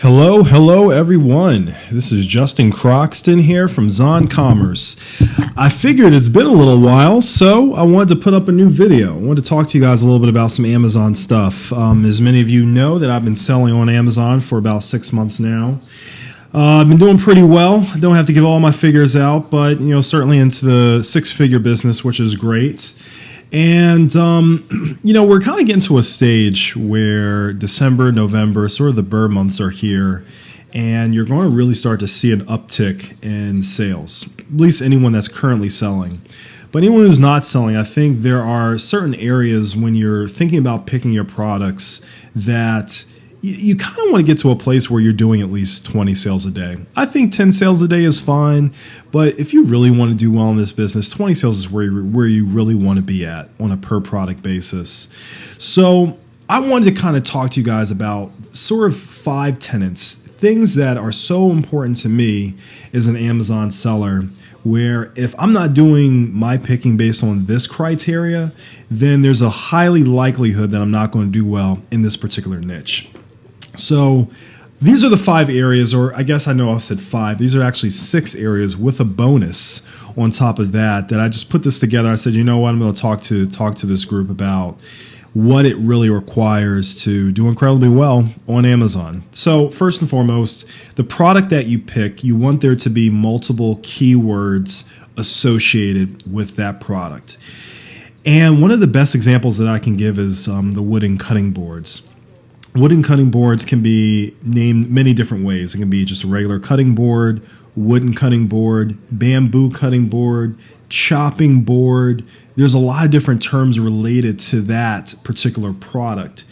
Hello everyone. This is Justin Croxton here from Zon Commerce. I figured it's been a little while, so I wanted to put up a new video. I wanted to talk to you guys a little bit about some Amazon stuff. As many of you know, that I've been selling on Amazon for about 6 months now. I've been doing pretty well. I don't have to give all my figures out, but certainly into the six-figure business, which is great. And, we're kind of getting to a stage where December, November, sort of the bird months are here, and you're going to really start to see an uptick in sales, at least anyone that's currently selling. But anyone who's not selling, I think there are certain areas when you're thinking about picking your products that you kind of want to get to a place where you're doing at least 20 sales a day. I think 10 sales a day is fine, but if you really want to do well in this business, 20 sales is where you really want to be at on a per product basis. So I wanted to kind of talk to you guys about sort of 5 tenets, things that are so important to me as an Amazon seller, where if I'm not doing my picking based on this criteria, then there's a highly likelihood that I'm not going to do well in this particular niche. So these are the 5 areas, or I guess I know I've said 5. These are actually 6 areas with a bonus on top of that I just put this together. I said, you know what, I'm going to talk to this group about what it really requires to do incredibly well on Amazon. So first and foremost, the product that you pick, you want there to be multiple keywords associated with that product. And one of the best examples that I can give is the wooden cutting boards. Wooden cutting boards can be named many different ways. It can be just a regular cutting board, wooden cutting board, bamboo cutting board, chopping board. There's a lot of different terms related to that particular product.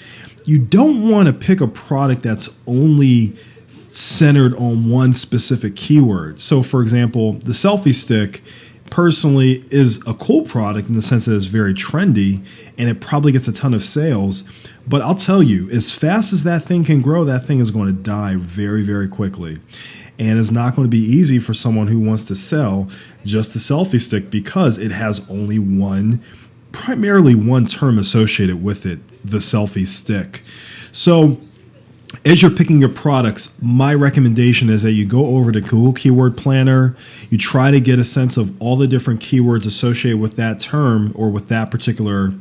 You don't want to pick a product that's only centered on one specific keyword. So for example, the selfie stick personally is a cool product in the sense that it's very trendy and it probably gets a ton of sales. But I'll tell you, as fast as that thing can grow, that thing is going to die very, very quickly. And it's not going to be easy for someone who wants to sell just the selfie stick because it has only primarily one term associated with it, the selfie stick. So as you're picking your products, my recommendation is that you go over to Google Keyword Planner. You try to get a sense of all the different keywords associated with that term or with that particular,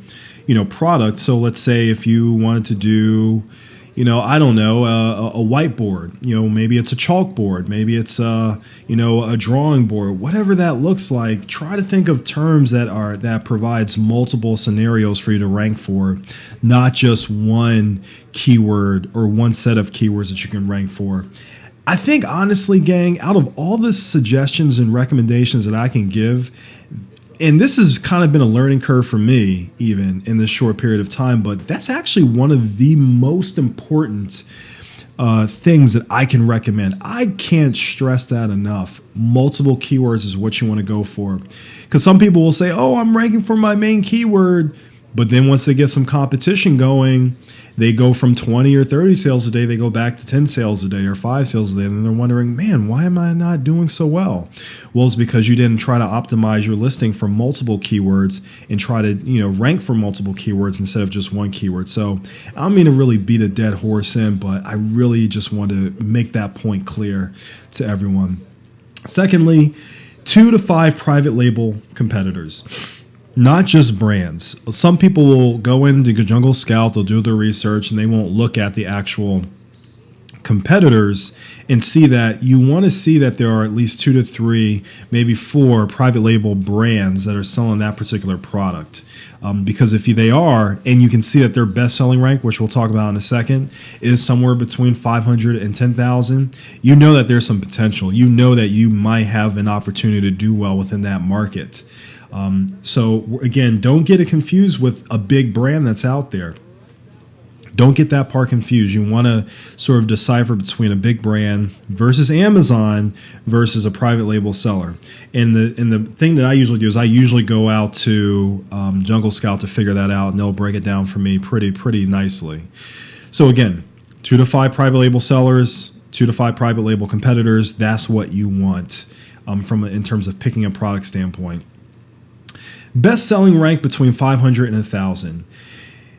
product. So let's say if you wanted to do, a whiteboard, maybe it's a chalkboard, maybe it's a drawing board, whatever that looks like. Try to think of terms that provides multiple scenarios for you to rank for, not just one keyword or one set of keywords that you can rank for. I think honestly, gang, out of all the suggestions and recommendations that I can give, and this has kind of been a learning curve for me, even in this short period of time, but that's actually one of the most important things that I can recommend. I can't stress that enough. Multiple keywords is what you want to go for. Because some people will say, oh, I'm ranking for my main keyword. But then once they get some competition going, they go from 20 or 30 sales a day, they go back to 10 sales a day or 5 sales a day. And then they're wondering, man, why am I not doing so well? Well, it's because you didn't try to optimize your listing for multiple keywords and try to, rank for multiple keywords instead of just one keyword. So I don't mean to really beat a dead horse in, but I really just want to make that point clear to everyone. Secondly, 2 to 5 private label competitors. Not just brands. Some people will go into Jungle Scout, they'll do their research, and they won't look at the actual competitors and see that. You want to see that there are at least 2 to 3, maybe 4 private label brands that are selling that particular product. Because if they are, and you can see that their best selling rank, which we'll talk about in a second, is somewhere between 500 and 10,000, you know that there's some potential. You know that you might have an opportunity to do well within that market. So again, don't get it confused with a big brand that's out there. Don't get that part confused. You want to sort of decipher between a big brand versus Amazon versus a private label seller. And the thing that I usually do is I usually go out to Jungle Scout to figure that out, and they'll break it down for me pretty nicely. So again, 2 to 5 private label sellers, 2 to 5 private label competitors. That's what you want in terms of picking a product standpoint. Best selling rank between 500 and 1,000.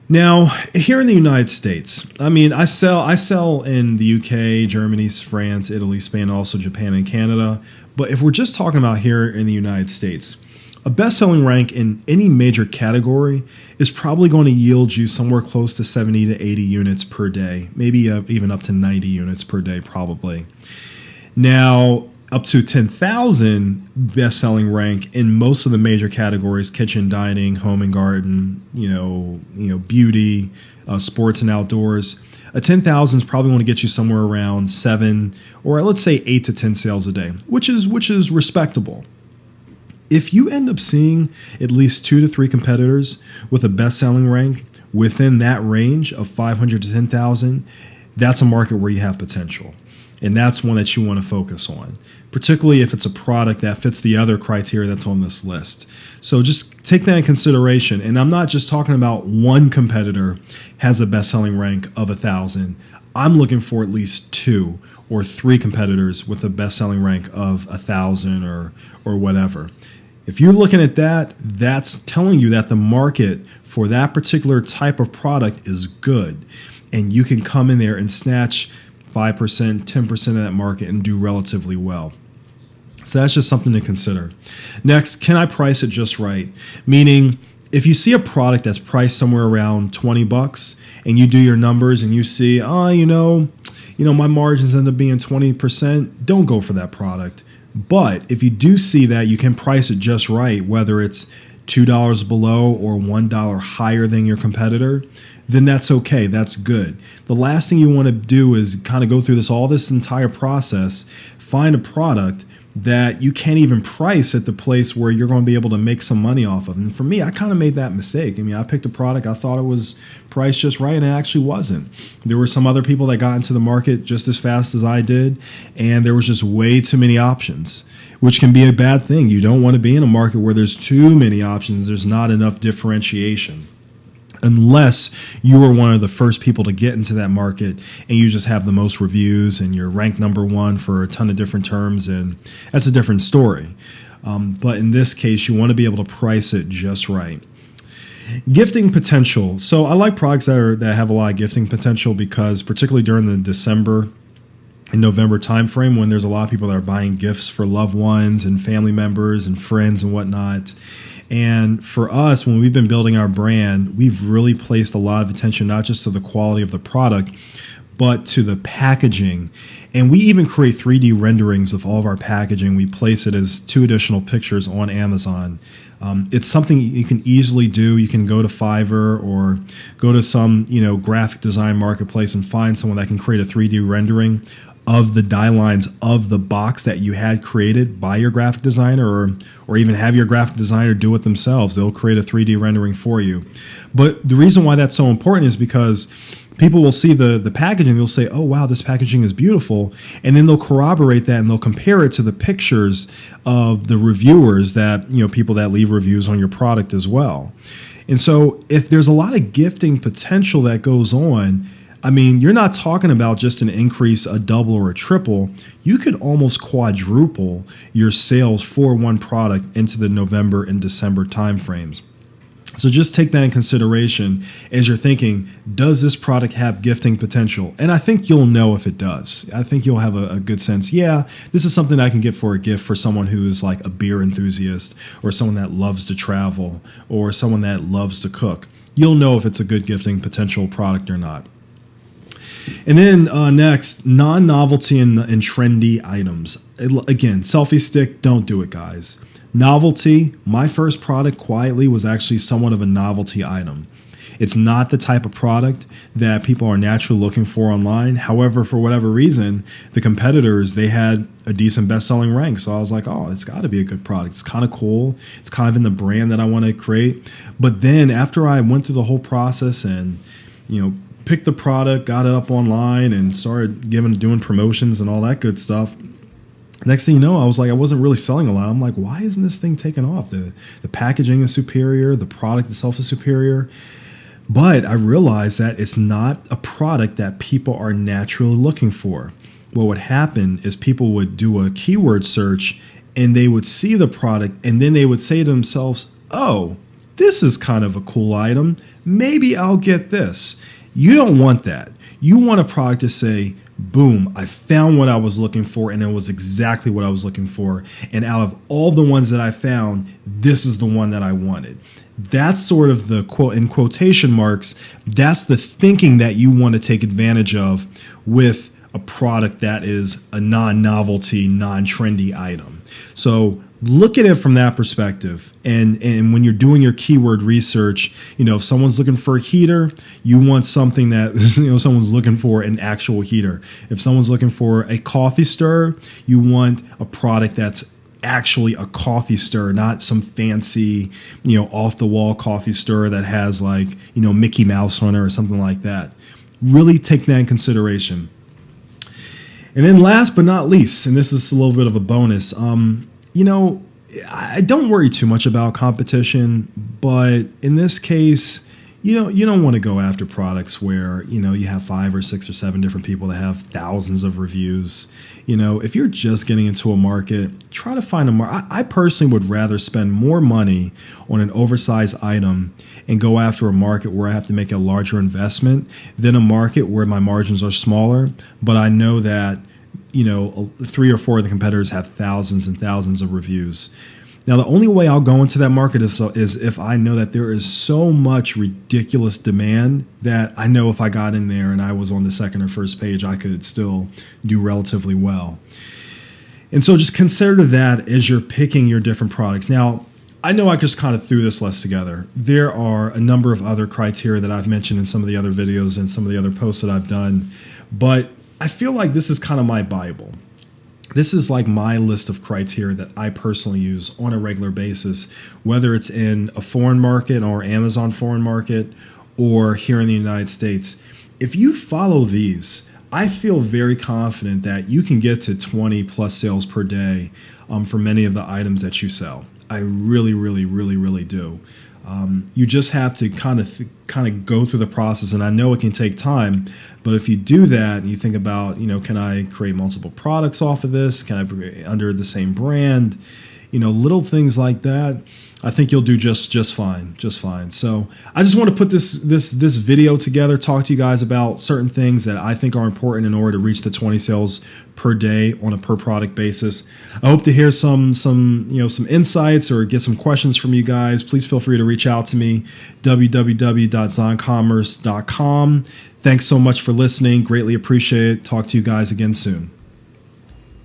Now, here in the United States, I mean, I sell in the UK, Germany, France, Italy, Spain, also Japan and Canada. But if we're just talking about here in the United States, a best-selling rank in any major category is probably going to yield you somewhere close to 70 to 80 units per day, maybe even up to 90 units per day, probably. Now, up to 10,000 best-selling rank in most of the major categories: kitchen, dining, home and garden, beauty, sports and outdoors. A 10,000 is probably going to get you somewhere around 7, or let's say 8 to 10 sales a day, which is respectable. If you end up seeing at least 2 to 3 competitors with a best-selling rank within that range of 500 to 10,000, that's a market where you have potential. And that's one that you want to focus on, particularly if it's a product that fits the other criteria that's on this list. So just take that in consideration. And I'm not just talking about one competitor has a best-selling rank of 1,000. I'm looking for at least 2 or 3 competitors with a best-selling rank of 1,000 or whatever. If you're looking at that, that's telling you that the market for that particular type of product is good. And you can come in there and snatch 5%, 10% of that market and do relatively well. So that's just something to consider. Next, can I price it just right? Meaning, if you see a product that's priced somewhere around $20 and you do your numbers and you see, my margins end up being 20%, don't go for that product. But if you do see that you can price it just right, whether it's $2 below or $1 higher than your competitor, then that's okay. That's good. The last thing you want to do is kind of go through this entire process, find a product that you can't even price at the place where you're going to be able to make some money off of. And for me, I kind of made that mistake. I mean, I picked a product, I thought it was priced just right, and it actually wasn't. There were some other people that got into the market just as fast as I did, and there was just way too many options, which can be a bad thing. You don't want to be in a market where there's too many options, there's not enough differentiation. Unless you were one of the first people to get into that market and you just have the most reviews and you're ranked number 1 for a ton of different terms, and that's a different story. But in this case, you want to be able to price it just right. Gifting potential. So I like products that have a lot of gifting potential, because particularly during the December and November timeframe, when there's a lot of people that are buying gifts for loved ones and family members and friends and whatnot. And for us, when we've been building our brand, we've really placed a lot of attention not just to the quality of the product, but to the packaging. And we even create 3D renderings of all of our packaging. We place it as 2 additional pictures on Amazon. It's something you can easily do. You can go to Fiverr or go to some graphic design marketplace and find someone that can create a 3D rendering of the die lines of the box that you had created by your graphic designer, or even have your graphic designer do it themselves. They'll create a 3D rendering for you. But the reason why that's so important is because people will see the packaging, they'll say, oh wow, this packaging is beautiful, and then they'll corroborate that and they'll compare it to the pictures of the reviewers, that people that leave reviews on your product as well. And so if there's a lot of gifting potential that goes on, I mean, you're not talking about just an increase, a double or a triple. You could almost quadruple your sales for one product into the November and December timeframes. So just take that in consideration as you're thinking, does this product have gifting potential? And I think you'll know if it does. I think you'll have a good sense. Yeah, this is something I can get for a gift for someone who's like a beer enthusiast, or someone that loves to travel, or someone that loves to cook. You'll know if it's a good gifting potential product or not. And then next, non-novelty and trendy items. Again, selfie stick, don't do it, guys. Novelty, my first product quietly was actually somewhat of a novelty item. It's not the type of product that people are naturally looking for online. However, for whatever reason, the competitors, they had a decent best-selling rank. So I was like, oh, it's got to be a good product. It's kind of cool. It's kind of in the brand that I want to create. But then after I went through the whole process and, picked the product, got it up online, and started doing promotions and all that good stuff, next thing you know, I was like, I wasn't really selling a lot. I'm like, why isn't this thing taking off? The packaging is superior. The product itself is superior. But I realized that it's not a product that people are naturally looking for. What would happen is people would do a keyword search and they would see the product, and then they would say to themselves, oh, this is kind of a cool item. maybe I'll get this. You don't want that. You want a product to say, boom, I found what I was looking for, and it was exactly what I was looking for. And out of all the ones that I found, this is the one that I wanted. That's sort of the quote in quotation marks. That's the thinking that you want to take advantage of with a product that is a non-novelty, non-trendy item. So look at it from that perspective. And when you're doing your keyword research, if someone's looking for a heater, you want something that, someone's looking for an actual heater. If someone's looking for a coffee stirrer, you want a product that's actually a coffee stirrer, not some fancy, off the wall coffee stirrer that has Mickey Mouse on it or something like that. Really take that in consideration. And then last but not least, and this is a little bit of a bonus, I don't worry too much about competition, but in this case, you don't want to go after products where, you have 5 or 6 or 7 different people that have thousands of reviews. If you're just getting into a market, try to find a market. I personally would rather spend more money on an oversized item and go after a market where I have to make a larger investment than a market where my margins are smaller, but I know that 3 or 4 of the competitors have thousands and thousands of reviews. Now, the only way I'll go into that market is if I know that there is so much ridiculous demand that I know if I got in there and I was on the second or first page, I could still do relatively well. And so just consider that as you're picking your different products. Now, I know I just kind of threw this list together. There are a number of other criteria that I've mentioned in some of the other videos and some of the other posts that I've done, but I feel like this is kind of my Bible. This is like my list of criteria that I personally use on a regular basis, whether it's in a foreign market or Amazon foreign market or here in the United States. If you follow these, I feel very confident that you can get to 20 plus sales per day for many of the items that you sell. I really, really, really, really do. You just have to kind of go through the process, and I know it can take time, but if you do that and you think about, can I create multiple products off of this? Can I under the same brand? Little things like that, I think you'll do just fine. So I just want to put this video together, talk to you guys about certain things that I think are important in order to reach the 20 sales per day on a per product basis. I hope to hear some insights or get some questions from you guys. Please feel free to reach out to me, www.zoncommerce.com. Thanks so much for listening. Greatly appreciate it. Talk to you guys again soon.